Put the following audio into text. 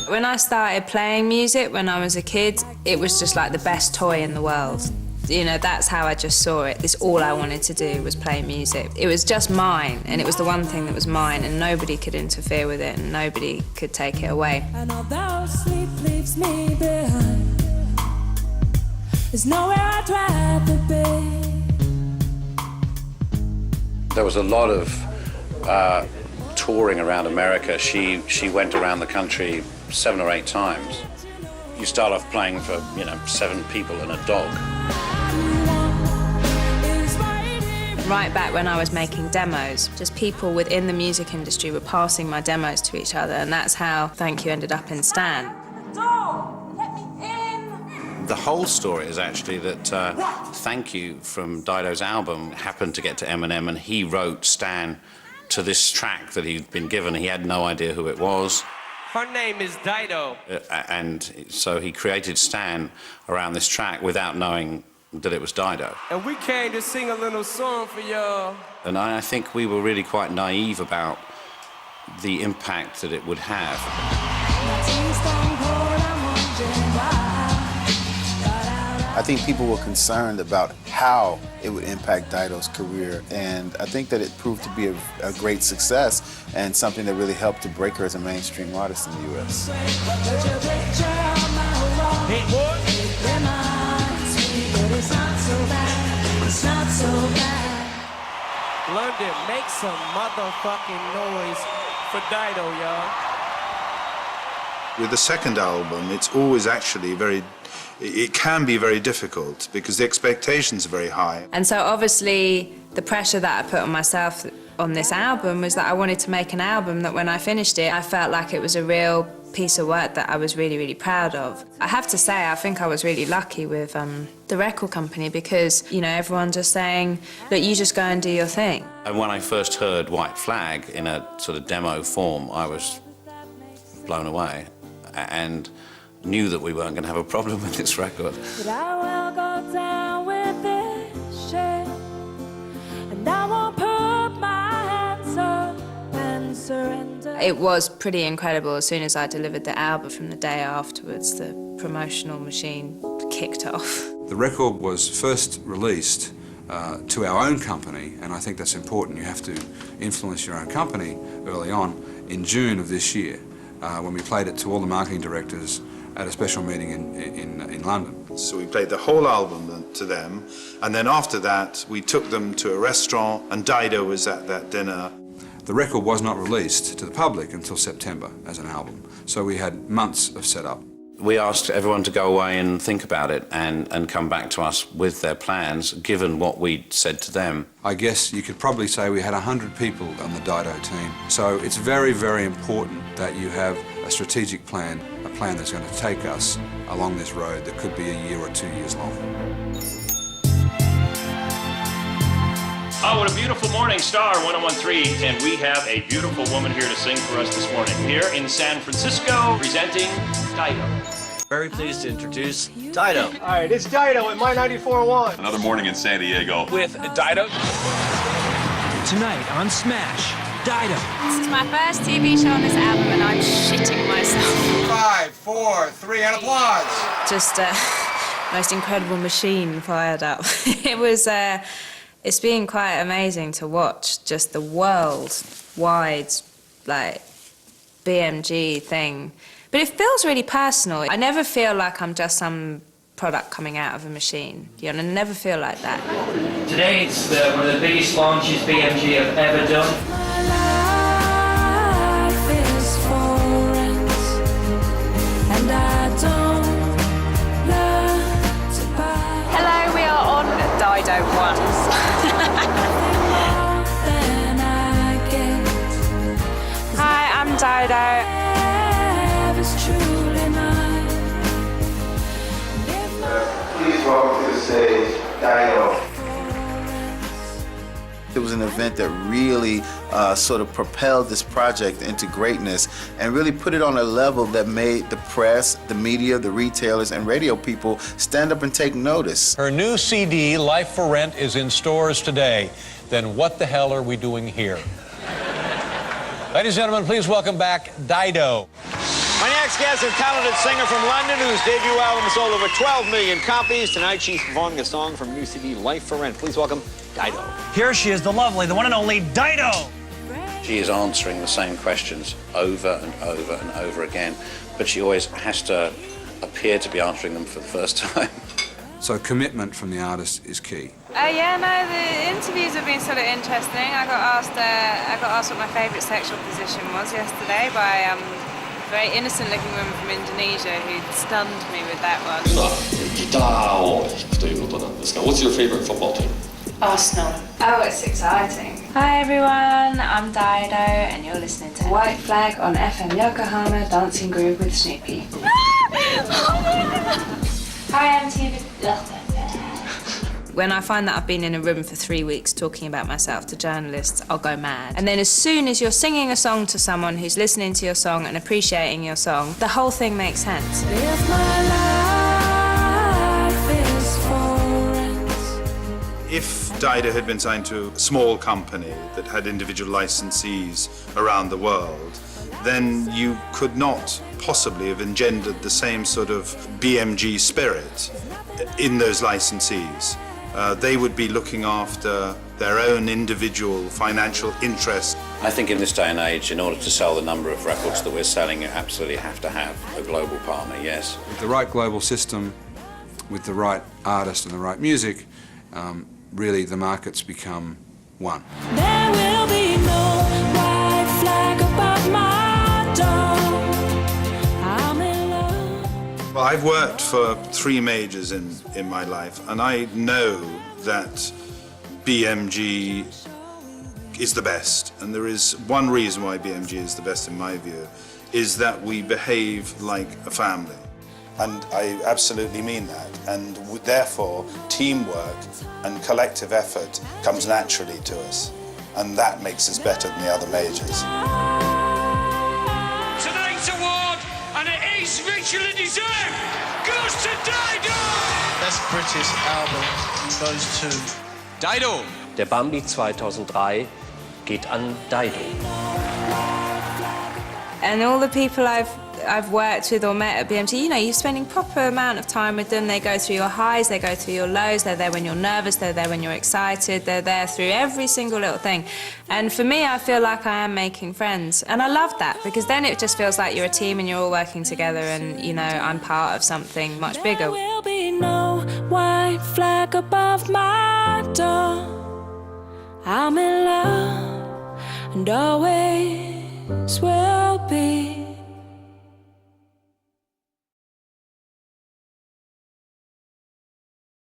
When I started playing music when I was a kid, it was just like the best toy in the world. You know, that's how I just saw it. This all I wanted to do was play music. It was just mine, and it was the one thing that was mine, and nobody could interfere with it, and nobody could take it away. And although sleep leaves me behind, there's nowhere I'd rather be. There was a lot of touring around America. She went around the country 7 or 8 times. You start off playing for, 7 people and a dog. Right back when I was making demos, just people within the music industry were passing my demos to each other, and that's how Thank You ended up in Stan. The whole story is actually that Thank You from Dido's album happened to get to Eminem, and he wrote Stan to this track that he'd been given. He had no idea who it was. Her name is Dido. And so he created Stan around this track without knowing that it was Dido. And we came to sing a little song for y'all. And I think we were really quite naive about the impact that it would have. I think people were concerned about how it would impact Dido's career, and I think that it proved to be a great success and something that really helped to break her as a mainstream artist in the U.S. London, make some motherfucking noise for Dido, y'all. With the second album, it's always actually it can be very difficult because the expectations are very high. And so obviously the pressure that I put on myself on this album was that I wanted to make an album that when I finished it, I felt like it was a real piece of work that I was really, really proud of. I have to say, I think I was really lucky with the record company because, everyone's just saying, look, you just go and do your thing. And when I first heard White Flag in a sort of demo form, I was blown away and knew that we weren't going to have a problem with this record. But I will go down with this shit, and I won't put my hands up and surrender. It was pretty incredible. As soon as I delivered the album, from the day afterwards, the promotional machine kicked off. The record was first released to our own company, and I think that's important. You have to influence your own company early on, in June of this year, when we played it to all the marketing directors at a special meeting in London. So we played the whole album to them, and then after that we took them to a restaurant, and Dido was at that dinner. The record was not released to the public until September as an album, so we had months of setup. We asked everyone to go away and think about it and come back to us with their plans, given what we'd said to them. I guess you could probably say we had 100 people on the Dido team. So it's very, very important that you have a strategic plan, a plan that's going to take us along this road that could be a year or 2 years long. Oh, what a beautiful morning, Star 101.3, and we have a beautiful woman here to sing for us this morning. Here in San Francisco, presenting Dido. Very pleased to introduce Dido. All right, it's Dido at My 94.1. Another morning in San Diego. With Dido. Tonight on Smash, Dido. This is my first TV show on this album, and I'm shitting myself. 5, 4, 3, and applause. Just most incredible machine fired up. It was. It's been quite amazing to watch just the worldwide, BMG thing. But it feels really personal. I never feel like I'm just some product coming out of a machine. I never feel like that. Today it's one of the biggest launches BMG have ever done. Hello, we are on Dido 1. Hi, I'm Dido. Please welcome to the stage, Dido. It was an event that really sort of propelled this project into greatness and really put it on a level that made the press, the media, the retailers, and radio people stand up and take notice. Her new CD, Life for Rent, is in stores today. Then what the hell are we doing here? Ladies and gentlemen, please welcome back Dido. My next guest is a talented singer from London whose debut album sold over 12 million copies. Tonight she's performing a song from new CD, Life for Rent. Please welcome Dido. Here she is, the lovely, the one and only Dido. She is answering the same questions over and over and over again, but she always has to appear to be answering them for the first time. So commitment from the artist is key. Yeah, no, the interviews have been sort of interesting. I got asked what my favourite sexual position was yesterday by a very innocent-looking woman from Indonesia who stunned me with that one. What's your favourite football team? Arsenal. Oh, it's exciting. Hi everyone, I'm Dido and you're listening to White Flag on FM Yokohama Dancing Groove with Snoopy. Hi, I'm Tina. When I find that I've been in a room for 3 weeks talking about myself to journalists, I'll go mad. And then as soon as you're singing a song to someone who's listening to your song and appreciating your song, the whole thing makes sense. If my life is for rent. If Dido had been signed to a small company that had individual licensees around the world, then you could not possibly have engendered the same sort of BMG spirit in those licensees. They would be looking after their own individual financial interests. I think in this day and age, in order to sell the number of records that we're selling, you absolutely have to have a global partner, yes. With the right global system, with the right artist and the right music, really the markets become one. There will be no white flag above my door. I'm in love. Well, I've worked for 3 majors in my life, and I know that BMG is the best. And there is one reason why BMG is the best in my view, is that we behave like a family. And I absolutely mean that. And therefore, teamwork and collective effort comes naturally to us. And that makes us better than the other majors. Tonight's award, and it is richly deserved, goes to Dido! Best British album goes to Dido. Der Bambi 2003 geht an Dido. And all the people I've worked with or met at BMG, you know, you're spending proper amount of time with them. They go through your highs, they go through your lows, they're there when you're nervous, they're there when you're excited, they're there through every single little thing. And for me, I feel like I am making friends. And I love that, because then it just feels like you're a team and you're all working together and, you know, I'm part of something much bigger. There will be no white flag above my door. I'm in love and always will be.